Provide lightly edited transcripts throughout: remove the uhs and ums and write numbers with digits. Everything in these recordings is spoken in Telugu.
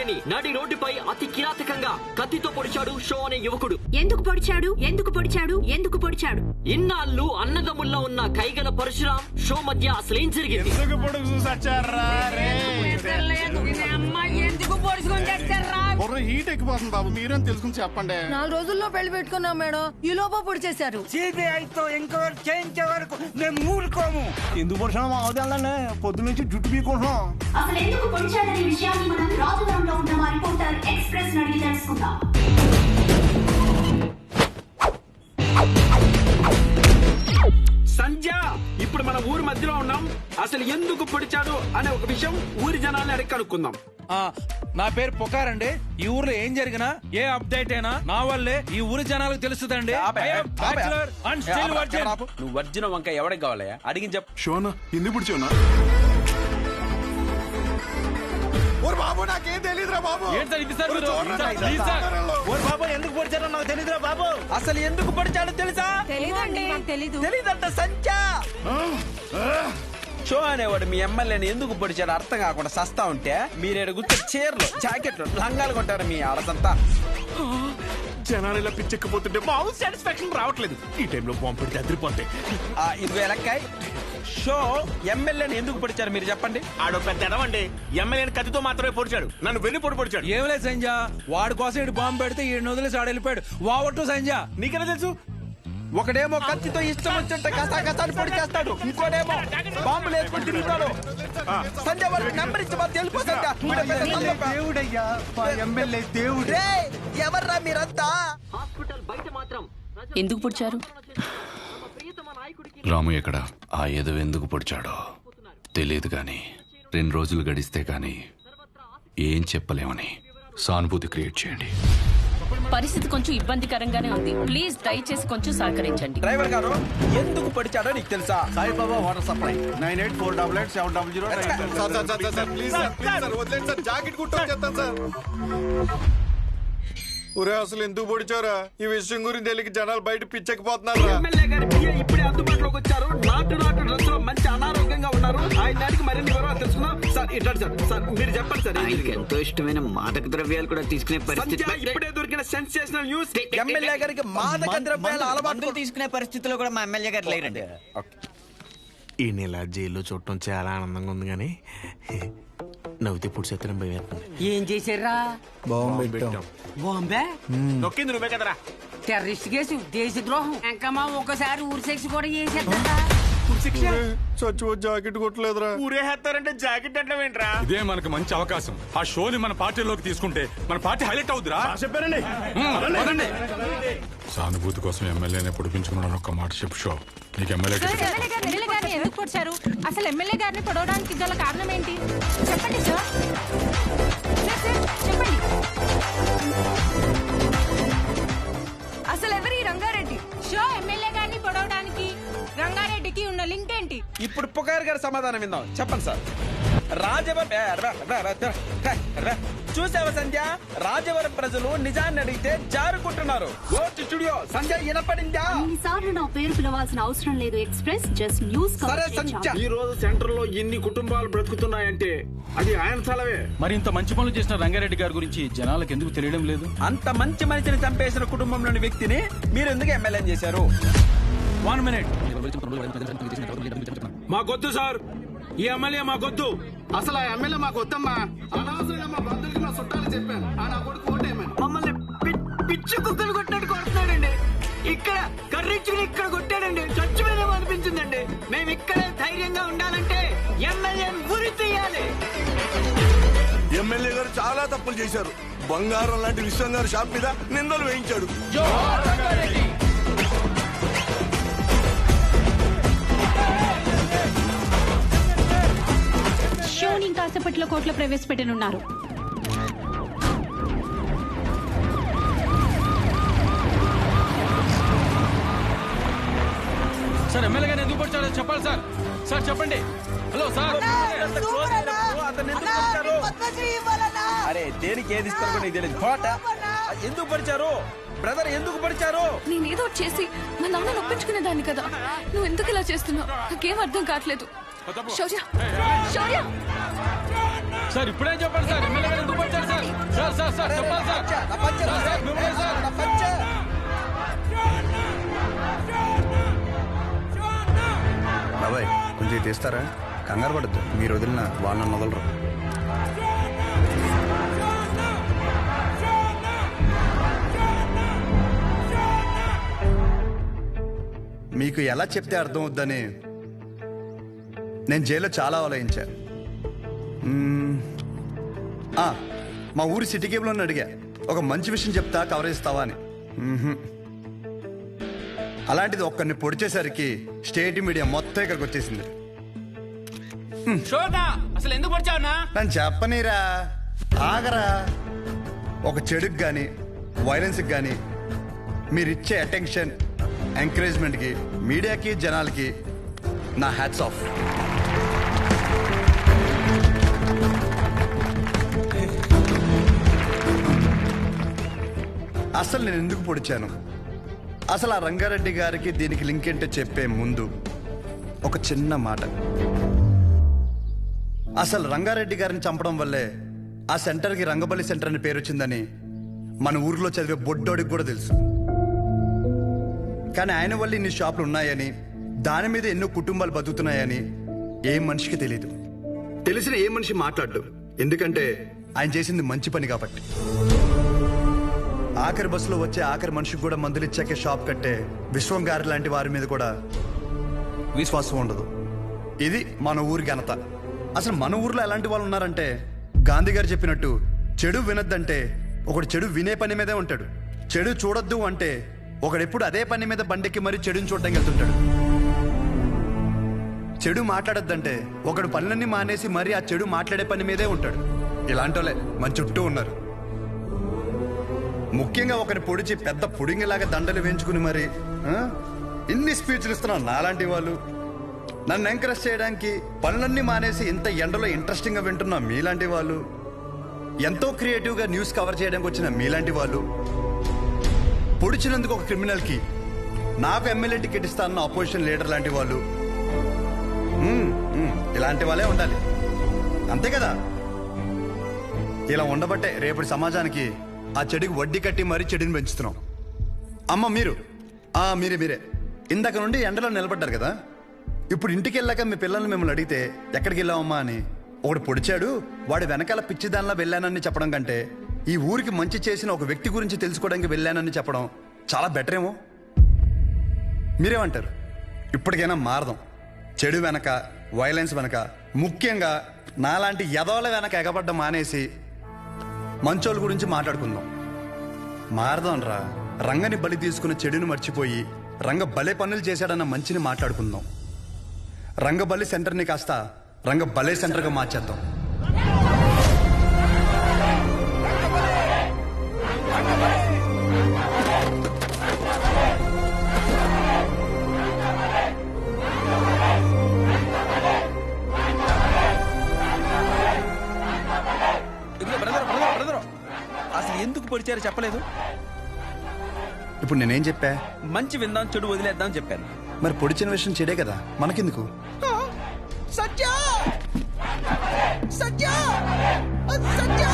ఎమ్మెల్యేని నడి రోడ్డుపై అతి కిరాతకంగా కత్తితో పొడిచాడు షో అనే యువకుడు. ఎందుకు పొడిచాడు? ఎందుకు పొడిచాడు? ఎందుకు పొడిచాడు? ఇన్నాళ్ళు అన్నదమ్ముల్లో ఉన్న కైగల పరశురాం షో మధ్య అసలేం జరిగింది? హీట్ ఎక్కిపోతుంది బాబు, మీరేం తెలుసుకుని చెప్పండి. 4 రోజుల్లో పెళ్లి పెట్టుకున్నాం మేడం, ఈ లోపల పొడి చేశారు. సిబిఐతో ఎంక్వైరీ చేయించే వరకు మేము ఊరుకోము. ఎందుకు పడుతున్నాం అవదండి, పొద్దు నుంచి జుట్టు పీకుంటున్నాం. అసలు ఎందుకు పొడిచాడనే విషయాన్ని మనం రాజధానిలో ఉన్న మా రిపోర్టర్ ఎక్స్ప్రెస్ అడిగి తెలుసుకుందాం. సంధ్య, ఇప్పుడు మన ఊరి మధ్యలో ఉన్నాం. అసలు ఎందుకు పొడిచాడు అనే ఒక విషయం ఊరి జనాన్ని అడిగి కనుక్కుందాం. నా పేరు పుకారండి. ఈ ఊర్లో ఏం జరిగినా ఏ అప్డేట్ అయినా నా వల్లే ఈ ఊరి జనాలకు తెలుస్తుందండి. నువ్వు వర్జిన వంకాయ ఎవరికి కావాలయ్యా అడిగి చెప్పు. షోనా ఎందుకు పుడిచోనా? బాబు నాకేం తెలీదురా బాబు. బాబు ఎందుకు పొడిచారో నాకు తెలీదురా బాబు. అసలు ఎందుకు పొడిచాడో తెలుసా? తెలీదంట సంధ్య. షో అనేవాడు మీ ఎమ్మెల్యేని ఎందుకు పొడిచాడు అర్థం కాకుండా సస్తా ఉంటే మీరేడు గుర్తు చీరలు జాకెట్లు లంగాలు కొంటారు మీ ఆడదంతా. జనాలు ఇలా పిచ్చెక్కిపోతుంటే మాకు సాటిస్ఫాక్షన్ రావట్లేదు. ఈ టైంలో బాంబు పెడితే అదిరిపోతాయి. ఇది ఎలక్కాయ్. షో ఎమ్మెల్యేని ఎందుకు పొడిచారు మీరు చెప్పండి. ఆడో పెద్ద ఎడవండి. ఎమ్మెల్యేని కత్తితో మాత్రమే పొడిచాడు, నన్ను వెన్ను పొడిచాడు. ఏం లేదు సంజ, వాడి కోసం ఇటు బాంబు పెడితే ఈ వదిలేసి ఆడ వెళ్ళిపోయాడు. వావట్టు సంజ. నీకెలా తెలుసు? ఒకడేమో కత్తితో ఇష్టం వచ్చినట్టు కసాకసాన్ని పొడి చేస్తాడు, ఇంకోడేమో బాంబులు వేసుకొని తిరుగుతాడు. సంజయ్ వాళ్ళకి నెంబర్ ఇచ్చి మాకు తెలుపు. దేవుడయ్యా, ఎమ్మెల్యే దేవుడు. ఎవర్రా మీరంతా? హాస్పిటల్ బయట మాత్రం ఎందుకు పొడిచారు? రాము ఎక్కడ? ఆ ఎదవ ఎందుకు పొడిచాడో తెలియదు కానీ 2 రోజులు గడిస్తే కానీ ఏం చెప్పలేమని సానుభూతి క్రియేట్ చేయండి. పరిస్థితి కొంచెం ఇబ్బందికరంగానే ఉంది. ప్లీజ్ దయచేసి కొంచెం సహకరించండి. డ్రైవర్ గారు ఎందుకు పొడిచాడో నీకు తెలుసా? Saibaba water supply 98488700. జాకెట్ కుట్టాను సార్. ఒరే అసలు ఎందుకు పొడిచారా? ఈ విషయం గురించి తెలియక జనాలు బయట పిచ్చకపోతున్నారు. ఎమ్మెల్యే గారి పిఏ ఇప్పుడే అందుబాటులోకి వచ్చారు. నాటు డ్రెస్ లో మంచి అనారోగ్యంగా ఉన్నారు. ఆయన దానికి మరిన్ని వివరాలు తెలుసుకుందాం. సార్ ఇట్లా సార్ మీరు చెప్పండి సార్. ఎంతో ఇష్టమైన మాదక ద్రవ్యాలు కూడా తీసుకునే పరిస్థితి. ఇప్పుడే దొరికిన సెన్సేషనల్ న్యూస్. ఎమ్మెల్యే గారికి మాదక ద్రవ్యాల అలవాటు తీసుకునే పరిస్థితిలో కూడా మా ఎమ్మెల్యే గారు లేరండి. ఈ నెల జైల్లో చూడటం చాలా ఆనందంగా ఉంది కానీ నవ్వుతే పుడిసేత్తడం భయం వేస్తుంది. ఏం చేశారా? బాంబే నొక్కింది నువ్వే కదరా. టెర్రరిస్ట్ కేసు, దేశద్రోహం, ఇంకా ఒకసారి ఊరి శిక్ష కూడా చేసేద్దా? చచ్చి జాకెట్ కొట్టలేదురా. ఊరేస్తారంటే జాకెట్ అంటే ఏంట్రా? ఇదే మనకు మంచి అవకాశం. ఆ షోని మన పార్టీలోకి తీసుకుంటే మన పార్టీ హైలైట్ అవుతురా. చెప్పారండి. సానుభూతి కోసం ఎమ్మెల్యేనే పొడిపించుకున్నాను. ఒక్క మాట చెప్పు షో, నీకు ఎమ్మెల్యే గారిని ఎందుకు పొడిచారు? అసలు ఎమ్మెల్యే గారిని పొడవడానికి గల కారణం ఏంటి? చెప్పండి సార్. చెప్పండి. అసలు ఎవరి రంగారెడ్డి? షో ఎమ్మెల్యే గారిని పొడవడానికి రంగారెడ్డికి ఉన్న లింక్ ఏంటి? ఇప్పుడు పుకార్ గారి సమాధానం విందాం. చెప్పండి సార్. చూసావా సంధ్య, రాజవరం ప్రజలు నిజాన్ని అడిగితే జారుకుంటున్నారు. స్టూడియో సంధ్య వినపడిందా? ఇన్నిసార్లు నా పేరు పిలవాల్సిన అవసరం లేదు. Express just news. ఈ రోజు సెంటర్ లో ఎన్ని కుటుంబాలు బ్రతుకుతున్నాయంటే అది ఆయన స్థలమే. మరి ఇంత మంచి పనులు చేసిన రంగారెడ్డి గారి గురించి జనాలకు ఎందుకు తెలియడం లేదు? అంత మంచి మనిషిని చంపేసిన కుటుంబంలోని వ్యక్తిని మీరు ఎందుకు ఎమ్మెల్యే చేశారు? 1 minute. మాకొద్దు సార్, ఈ ఎమ్మెల్యే మాకొద్దు. అసలు ఆ ఎమ్మెల్యే మాకు వద్దమ్మా. అనవసరంగా మా బంధువులకి మా చుట్టాలు చెప్పాను. ఆ నా కొడుకు ఓటేమని మమ్మల్ని పిచ్చి కుక్కలు కొట్టినట్టు కొడుతున్నాడండి. ఇక్కడ కర్రించుకుని ఇక్కడ కొట్టాడండి. చచ్చిపోయినా అనిపించిందండి. మేము ఇక్కడే ధైర్యంగా ఉండాలంటే ఎమ్మెల్యే ఉరి తీయాలి. ఎమ్మెల్యే గారు చాలా తప్పులు చేశారు. బంగారం లాంటి విశ్వం గారు షాప్ మీద నిందలు వేయించాడు. షోని కాసేపట్లో కోర్టులో ప్రవేశపెట్టనున్నారు. సార్ ఎమ్మెల్యే గారిని ఎందుకు పొడిచారో చెప్పాలి సార్. సార్ చెప్పండి. Hello sir. అరే దేనికి ఏది ఇస్తారు నీకు తెలియదు. ఎందుకు పడిచారు బ్రదర్? ఎందుకు పడిచారు? నేనేదో చేసి మా నాన్న నొప్పించుకునే దాన్ని కదా. నువ్వు ఎందుకు ఇలా చేస్తున్నావు? నాకేం అర్థం కావట్లేదు. శౌర్య, శౌర్య. సార్ ఇప్పుడేం చెప్పండి సార్. ఎమ్మెల్యే గారు ఎందుకు పడిచారు సార్? బాబాయ్ కొంచెం తీస్తారా? కంగారు పడద్దు, మీరు వదిలిన వాళ్ళని వదలరు. మీకు ఎలా చెప్తే అర్థం అవుద్దని నేను జైల్లో చాలా ఆలోచించా. మా ఊరి సిటీ కేబుల్ అని అడిగా, ఒక మంచి విషయం చెప్తా కవరేజ్ ఇస్తావా అని. అలాంటిది ఒక్కరిని పొడిచేసరికి స్టేట్ మీడియా మొత్తం ఇక్కడికి వచ్చేసింది. అసలు ఎందుకు పడిచావునా? నన్ను చెప్పనీరా, ఆగరా. ఒక చెడుకు కానీ వైలెన్స్కి కానీ మీరిచ్చే అటెన్షన్, ఎంకరేజ్మెంట్కి మీడియాకి జనాలకి నా హ్యాట్స్ ఆఫ్. అసలు నేను ఎందుకు పొడిచాను, అసలు ఆ రంగారెడ్డి గారికి దీనికి లింక్ ఏంటో చెప్పే ముందు ఒక చిన్న మాట. అసలు రంగారెడ్డి గారిని చంపడం వల్లే ఆ సెంటర్కి రంగబలి సెంటర్ అని పేరు వచ్చిందని మన ఊర్లో చదివే బొడ్డోడికి కూడా తెలుసు. కానీ ఆయన వల్ల ఇన్ని షాపులు ఉన్నాయని, దాని మీద ఎన్నో కుటుంబాలు బతుకుతున్నాయని ఏ మనిషికి తెలియదు. తెలిసిన ఏ మనిషి మాట్లాడు, ఎందుకంటే ఆయన చేసింది మంచి పని కాబట్టి. ఆఖరి బస్సులో వచ్చే ఆఖరి మనిషికి కూడా మందులు ఇచ్చాకే షాప్ కట్టే విశ్వం గారి లాంటి వారి మీద కూడా విశ్వాసం ఉండదు. ఇది మన ఊరి ఘనత. అసలు మన ఊర్లో ఎలాంటి వాళ్ళు ఉన్నారంటే, గాంధీ గారు చెప్పినట్టు చెడు వినొద్దంటే ఒకడు చెడు వినే పని మీదే ఉంటాడు. చెడు చూడొద్దు అంటే ఒకడెప్పుడు అదే పని మీద బండెక్కి మరీ చెడుని చూడడానికి వెళ్తుంటాడు. చెడు మాట్లాడొద్దంటే ఒకడు పనులన్నీ మానేసి మరీ ఆ చెడు మాట్లాడే పని మీదే ఉంటాడు. ఇలాంటి వాళ్ళే మన చుట్టూ ఉన్నారు. ముఖ్యంగా ఒకరి పొడిచి పెద్ద పుడింగిలాగా దండలు వేయించుకుని మరి ఇన్ని స్పీచ్లు ఇస్తున్నారు నాలాంటి వాళ్ళు. నన్ను ఎంకరేజ్ చేయడానికి పనులన్నీ మానేసి ఇంత ఎండలో ఇంట్రెస్టింగ్ గా వింటున్న మీలాంటి వాళ్ళు, ఎంతో క్రియేటివ్ గా న్యూస్ కవర్ చేయడానికి వచ్చిన మీలాంటి వాళ్ళు, పొడిచినందుకు ఒక క్రిమినల్ కి నాకు ఎమ్మెల్యే టికెట్ ఇస్తానన్న అపోజిషన్ లీడర్ లాంటి వాళ్ళు, ఇలాంటి వాళ్ళే ఉండాలి. అంతే కదా? ఇలా ఉండబట్టే రేపటి సమాజానికి ఆ చెడుకి వడ్డీ కట్టి మరీ చెడుని పెంచుతున్నాం. అమ్మ మీరే ఇందాక నుండి ఎండలో నిలబడ్డారు కదా. ఇప్పుడు ఇంటికి వెళ్ళాక మీ పిల్లల్ని మిమ్మల్ని అడిగితే ఎక్కడికి వెళ్ళావమ్మా అని, ఒకడు పొడిచాడు వాడి వెనకాల పిచ్చిదానిలా వెళ్ళానని చెప్పడం కంటే ఈ ఊరికి మంచి చేసిన ఒక వ్యక్తి గురించి తెలుసుకోవడానికి వెళ్ళానని చెప్పడం చాలా బెటర్ ఏమో. మీరేమంటారు? ఇప్పటికైనా మారదాం. చెడు వెనక, వైలెన్స్ వెనక, ముఖ్యంగా నాలాంటి యదవల వెనక ఎగబడ్డ మానేసి మంచోళ్ళ గురించి మాట్లాడుకుందాం. మారదాం రా. రంగని బలి తీసుకున్న చెడుని మర్చిపోయి రంగ భలే పనులు చేశాడన్న మంచిని మాట్లాడుకుందాం. రంగబలి సెంటర్ని కాస్త రంగ భలే సెంటర్గా మార్చేద్దాం. అసలు ఎందుకు పొడిచారో చెప్పలేదు. ఇప్పుడు నేనేం చెప్పా? మంచి విందాం, చెడు వదిలేద్దాం చెప్పాను. మరి పొడిచిన విషయం చెడే కదా, మనకెందుకు? సత్య సత్య సత్య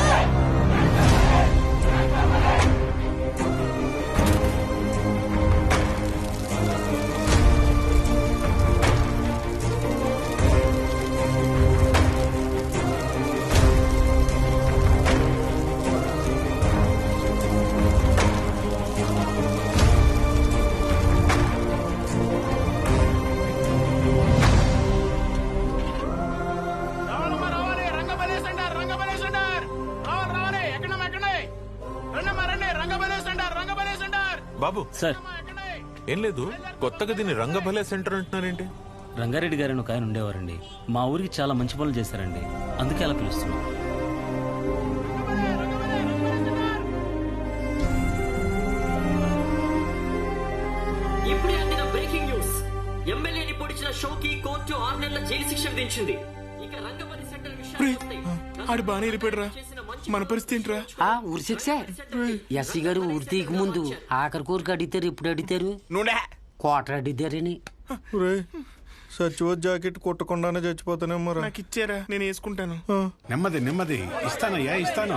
బాబు సార్, ఏం లేదు, కొత్తగా దీన్ని రంగభలే సెంటర్ అంటున్నారేంటి? రంగారెడ్డి గారు ఒక ఆయన ఉండేవారండి. మా ఊరికి చాలా మంచి పనులు చేశారండి, అందుకే అలా పిలుస్తున్నాం. ఇప్పుడే అందిన బ్రేకింగ్ న్యూస్. ఎమ్మెల్యేని పొడిచిన షోకి కోర్టు 6 నెలల జైలు శిక్ష విధించింది. ఇక రంగబలి సెంటర్ ఆడు బాగానే వెళ్ళిపోయాడురా, మన పరిస్థితి ఏంట్రా? ఊరి శిక్ష ఎస్సీ గారు ఊరి తీయక ముందు ఆఖరి కోరిక అడిగారు. ఎప్పుడు అడిగారు? కోట అడిగారని. సచివ జాకెట్ కుట్టకుండానే చచ్చిపోతానేమో నాకు ఇచ్చారా, నేను వేసుకుంటాను. నెమ్మది నెమ్మది ఇస్తానయ్యా, ఇస్తాను.